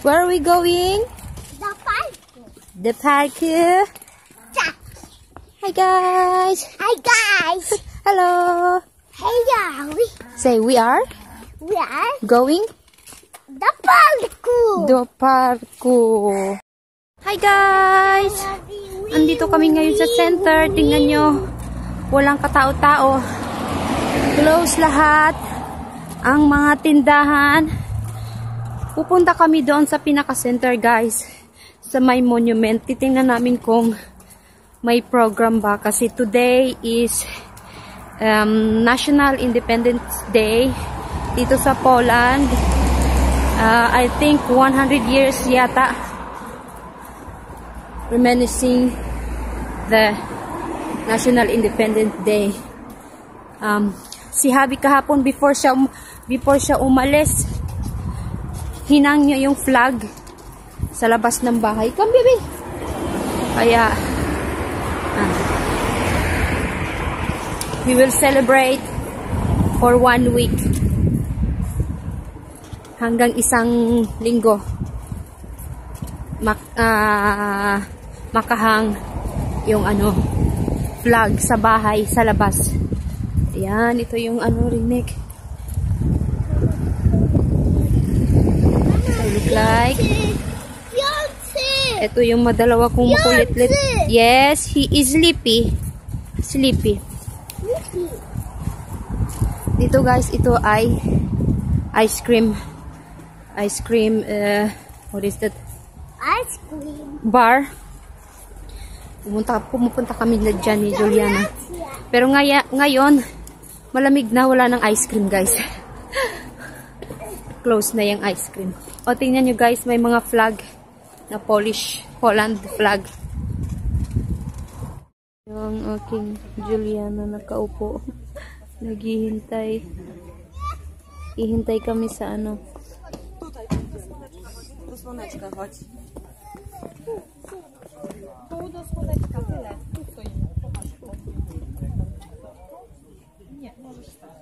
Where are we going? The park. The park. Hi guys. Hi guys. Hello. Hey guys. Say we are We are going the park. the park. Hi guys. Andito kami ngayon sa center. Tingnan nyo. Walang katao-tao. Close lahat ang mga tindahan. Pupunta kami doon sa pinaka-center guys. Sa may monument. Titingnan namin kung may program ba. Kasi today is National Independence Day. Dito sa Poland. I think 100 years yata. Reminiscing the National Independence Day. Si Habi kahapon before siya umalis, hinang niya yung flag sa labas ng bahay. Come baby. Kaya we will celebrate for 1 week hanggang isang linggo. Makahang yung flag sa bahay sa labas. Ayan, ito yung rinig. So look like ito yung madalawa kong makulit-lit. Yes, he is sleepy. Sleepy. Dito guys, ito ay ice cream. Ice cream, what is that? Ice cream. Bar. Pumupunta kami na dyan ni Juliana. Pero ngayon, malamig na, wala ng ice cream guys. Close na yung ice cream. O tingnan nyo guys, may mga flag na Polish, Poland flag. Yung aking Juliana nakaupo. Naghihintay. Ihintay kami sa Słoneczka, chodź. Tu do słoneczka, tyle. Tu stoimy. Popatrz. Nie, możesz stać.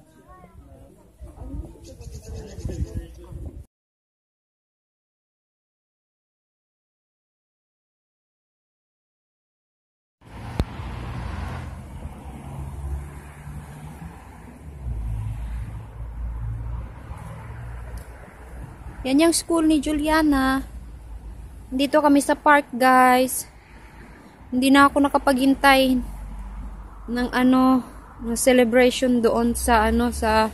Yan yung school ni Juliana. Dito kami sa park, guys. Hindi na ako nakapaghintay ng ng celebration doon sa sa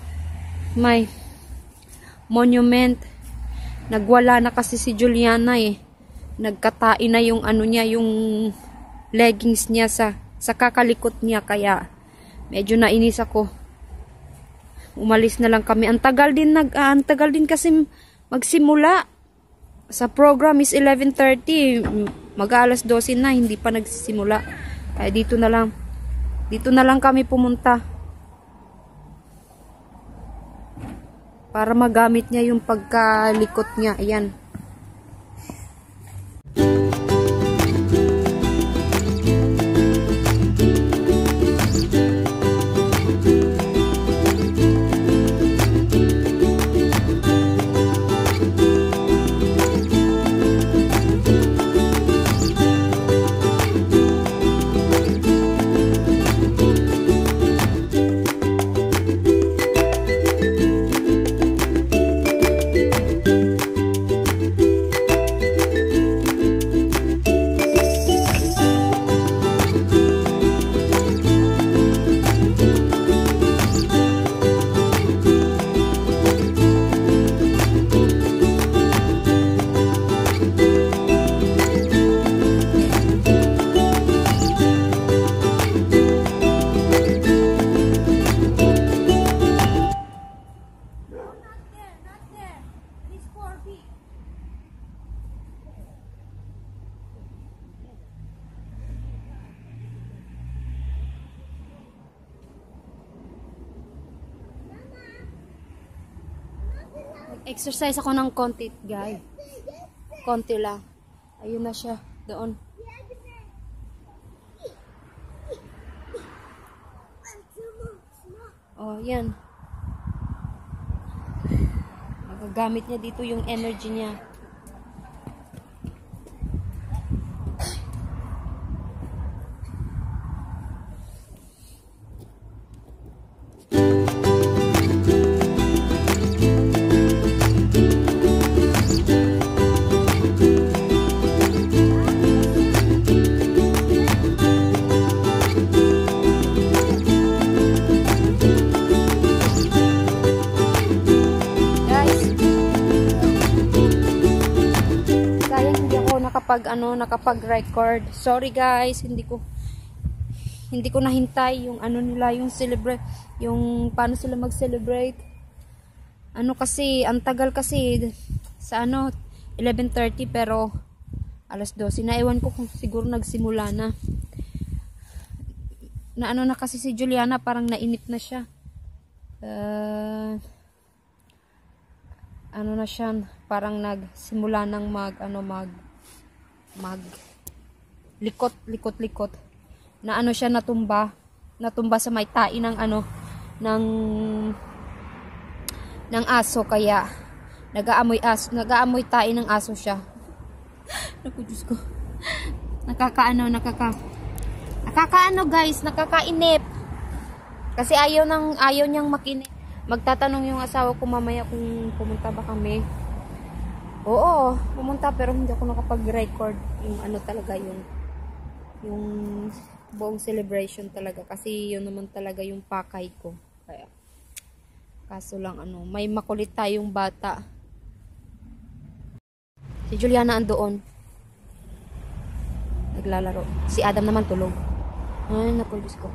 may monument. Nagwala na kasi si Juliana eh. Nagkatain na yung niya, yung leggings niya sa kakalikot niya, kaya medyo nainis ako. Umalis na lang kami. Ang tagal din kasi magsimula. Sa program is 11:30. Mag-aalas 12 na, hindi pa nagsisimula. Kaya dito na lang kami pumunta. Para magamit niya yung pagkalikot niya. Ayan. Exercise ako ng konti, guys. Konti lang. Ayun na siya. Doon. Oh, yan. Magagamit niya dito yung energy niya. nakapag-record. Sorry guys, hindi ko nahintay yung ano nila, yung celebrate, yung paano sila mag-celebrate. Ano kasi, ang tagal kasi sa 11:30 pero alas 12 na, ewan ko kung siguro nagsimula na. Na kasi si Juliana, parang nainip na siya. Na siya, parang nagsimula ng mag likot. Na siya, natumba sa may tai ng ng aso, kaya nag-aamoy tai ng aso siya. Naku, Diyos ko. Guys, nakakainip. Kasi ayaw niyang makinip. Magtatanong yung asawa ko mamaya kung pumunta ba kami. Oo, pumunta, pero hindi ako nakapag-record yung talaga yung buong celebration talaga. Kasi yun naman talaga yung pakay ko. Kaya, kaso lang may makulit tayong bata. Si Juliana andoon. Naglalaro. Si Adam naman tulog. Ay, naku, Diyos ko.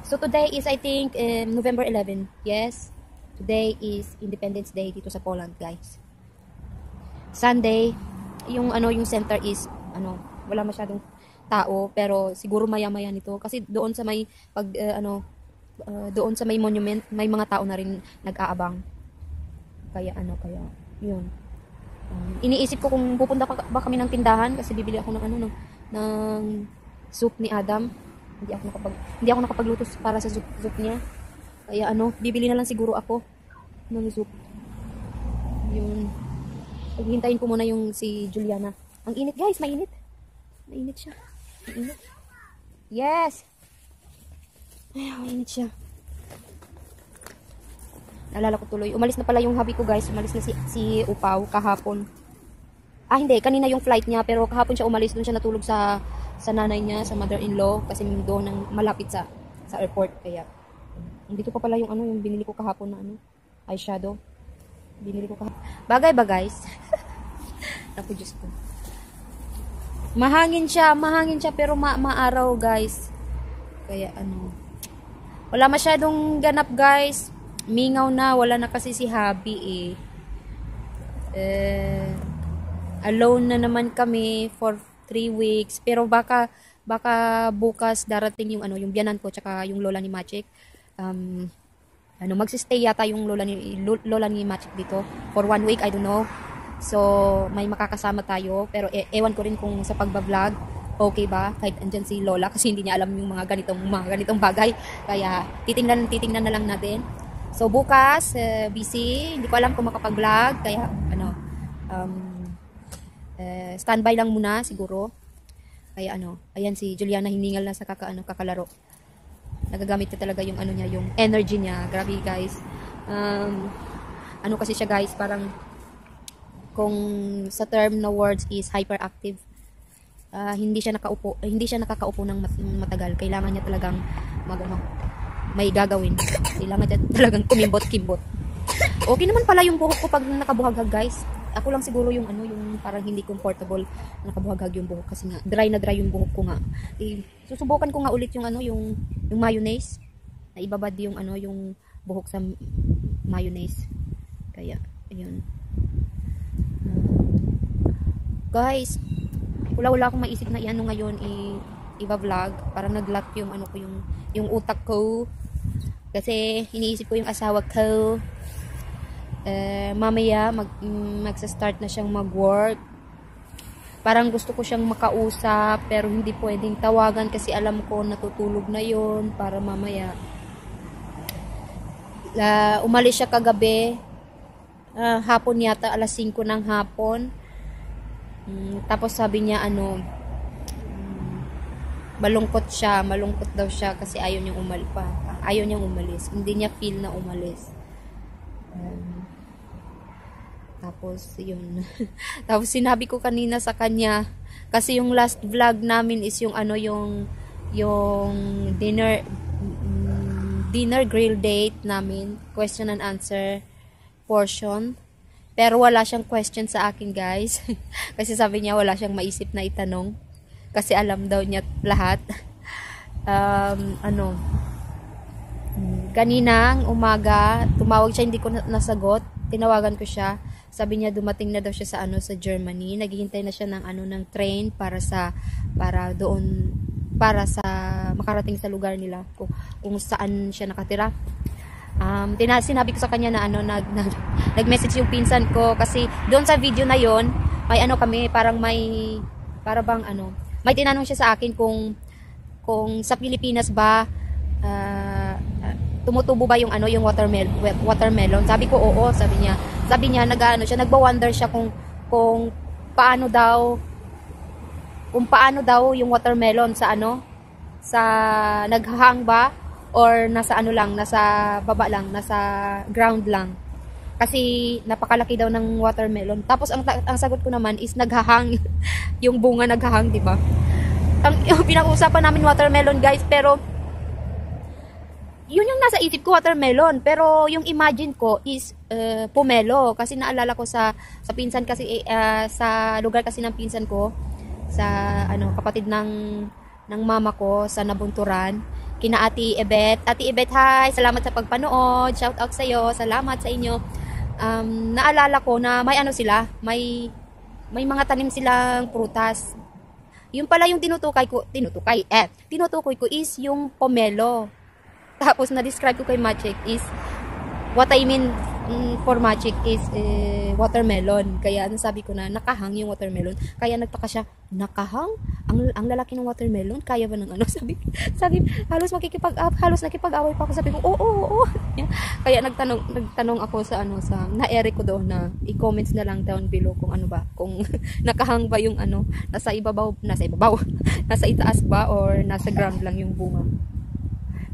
So, today is, I think, November 11. Yes. Today is Independence Day dito sa Poland, guys. Sunday, yung center is, wala masyadong tao, pero siguro maya-maya nito. Kasi doon sa may, doon sa may monument, may mga tao na rin nag-aabang. Kaya, yun. Iniisip ko kung pupunta ba kami ng tindahan, kasi bibili ako ng soup ni Adam. Hindi ako nakapagluto para sa soup niya. Kaya bibili na lang siguro ako ng soup. Yun. Paghintayin ko muna yung si Juliana. Ang init, guys, mainit. Mainit siya. Mainit. Yes. Ay, mainit siya. Naalala ko tuloy. Umalis na pala yung hubby ko, guys. Umalis na si Upaw kahapon. Hindi, kanina yung flight niya, pero kahapon siya umalis. Doon siya natulog sa nanay niya, sa mother-in-law, kasi doon malapit sa airport. Kaya dito pa pala yung yung binili ko kahapon na eyeshadow. Binili ko kahapon. Bagay ba, guys? Naku, Diyos ko. Mahangin siya pero maaraw, guys. Kaya wala masyadong ganap, guys. Mingaw na, wala na kasi si hubby alone na naman kami for 3 weeks. Pero baka bukas darating yung biyanan ko tsaka yung lola ni Machik. Magsistay yata yung lola ni Machik dito for 1 week, I don't know. So may makakasama tayo, pero ewan ko rin kung sa pagba-vlog okay ba kahit andyan si lola, kasi hindi niya alam yung mga ganitong bagay. Kaya titingnan na lang natin. So bukas busy, hindi ko alam kung makapag-vlog, kaya standby lang muna siguro. Kaya ayan si Juliana, hiningal na sa kakalaro. Nagagamit na talaga yung niya, yung energy niya. Grabe, guys. Kasi siya, guys, parang kung sa term na words is hyperactive. Hindi siya nakakaupo ng matagal. Kailangan niya talagang may gagawin. Kailangan niya talagang kumimbot-kimbot. Okay naman pala yung buhok ko pag nakabuhaghag, guys. Ako lang siguro yung parang hindi comfortable nakabuhaghag yung buhok, kasi nga dry na dry yung buhok ko nga. Susubukan ko nga ulit yung yung mayonnaise. Na ibabad yung yung buhok sa mayonnaise. Kaya ayun. Guys, wala akong maisip na ngayon i-vlog. Parang nag-lock yung ko yung utak ko. Kasi iniisip ko yung asawa ko. Mamaya magsa-start na siyang mag-work. Parang gusto ko siyang makausap, pero hindi pwedeng tawagan kasi alam ko natutulog na yon. Para mamaya umalis siya kagabi, hapon yata, alas 5 ng hapon. Tapos sabi niya malungkot daw siya kasi ayaw niyang umalis. Hindi niya feel na umalis. Tapos yun. Tapos sinabi ko kanina sa kanya, kasi yung last vlog namin is yung yung dinner grill date namin, question and answer portion. Pero wala siyang question sa akin, guys. Kasi sabi niya wala siyang maisip na itanong. Kasi alam daw niya lahat. Kaninang umaga, tumawag siya, hindi ko nasagot. Tinawagan ko siya. Sabi niya dumating na daw siya sa sa Germany. Naghihintay na siya ng train para sa makarating sa lugar nila kung saan siya nakatira. Sinabi ko sa kanya na nag-message yung pinsan ko kasi doon sa video na yon may kami may tinanong siya sa akin kung sa Pilipinas ba tumutubo ba yung watermelon. Sabi ko oo, sabi niya nagwa-wonder siya kung paano daw yung watermelon sa naghahang ba or nasa nasa baba lang, nasa ground lang. Kasi napakalaki daw ng watermelon. Tapos ang sagot ko naman is naghahang. Yung bunga naghahang, di ba? Yung pinag-uusapan namin watermelon, guys, pero yun yung nasa isip ko, watermelon. Pero yung imagine ko is pomelo. Kasi naalala ko sa pinsan kasi, sa lugar kasi ng pinsan ko, sa kapatid ng mama ko sa Nabunturan, kina Ate Ibet. Ate Ibet, hi! Salamat sa pagpanood. Shout out sa iyo. Salamat sa inyo. Naalala ko na may may mga tanim silang prutas. Yung pala yung tinutukoy ko is yung pomelo. Tapos na-describe ko kay Machik is what I mean for Machik is watermelon. Kaya sabi ko na nakahang yung watermelon. Kaya nagtaka siya, nakahang? Ang lalaki ng watermelon, kaya ba ng sabi halos nakipag-away pa ako. Sabi ko, oo. Kaya nagtanong ako sa na-ere ko doon na i-comments na lang down below kung kung nakahang ba yung nasa ibabaw, nasa itaas ba or nasa ground lang yung bunga.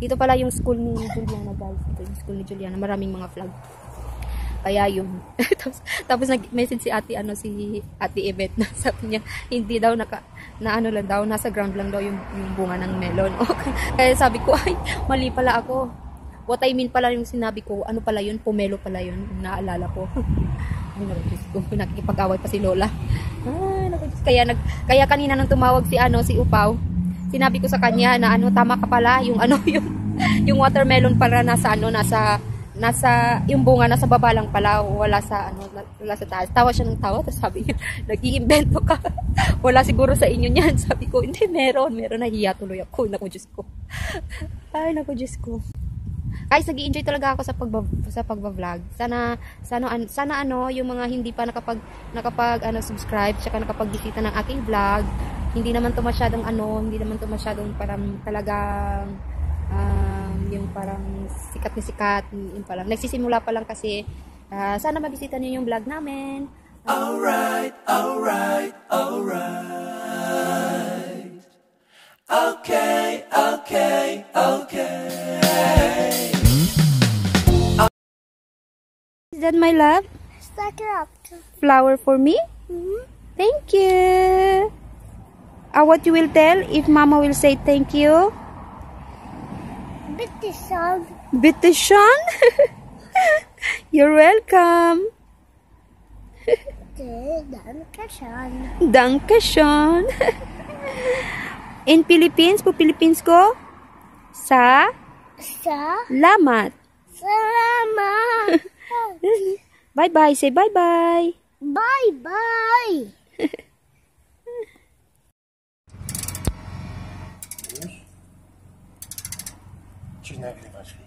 Dito pala yung school ni Juliana, guys. Ito yung school ni Juliana, maraming mga flag. Kaya yung tapos nag-message si Ate si Ate Ibet na sabi niya hindi daw lang daw, nasa ground lang daw yung bunga ng melon. Okay. Kaya sabi ko, ay mali pala ako. What I mean pala yung sinabi ko, pala yun, pomelo pala yun, naalala ko. Ay naku, Diyos ko, nakikipag-away pa si Lola. Ay naku, kaya kanina nang tumawag si Upaw, sinabi ko sa kanya na tama ka pala, yung yung watermelon pala nasa yung bunga nasa baba lang pala, wala sa taas. Tawa siya ng tawa, tapos sabi niya, nag-iimbento ka. Wala siguro sa inyo niyan. Sabi ko, hindi, meron, nahiya tuloy ako. Naku, Diyos ko. Ay, naku, Diyos ko. Guys, nag-i-enjoy talaga ako sa pagba-vlog. Sana yung mga hindi pa nakapag subscribe, tsaka nakapag-bisita ng aking vlog, hindi naman to masyadong parang talagang yung parang sikat na sikat, yung parang nagsisimula pa lang kasi. Sana mabisita niyo yung vlog namin. Alright. Okay. Is that my love? Stack it up. Flower for me? Thank you. What you will tell if Mama will say thank you? Bitte schön. You're welcome. Danke schön. In Philippines, po Philippines ko, salamat. Bye-bye. Say bye-bye. Bye-bye. Чи нагрівачки?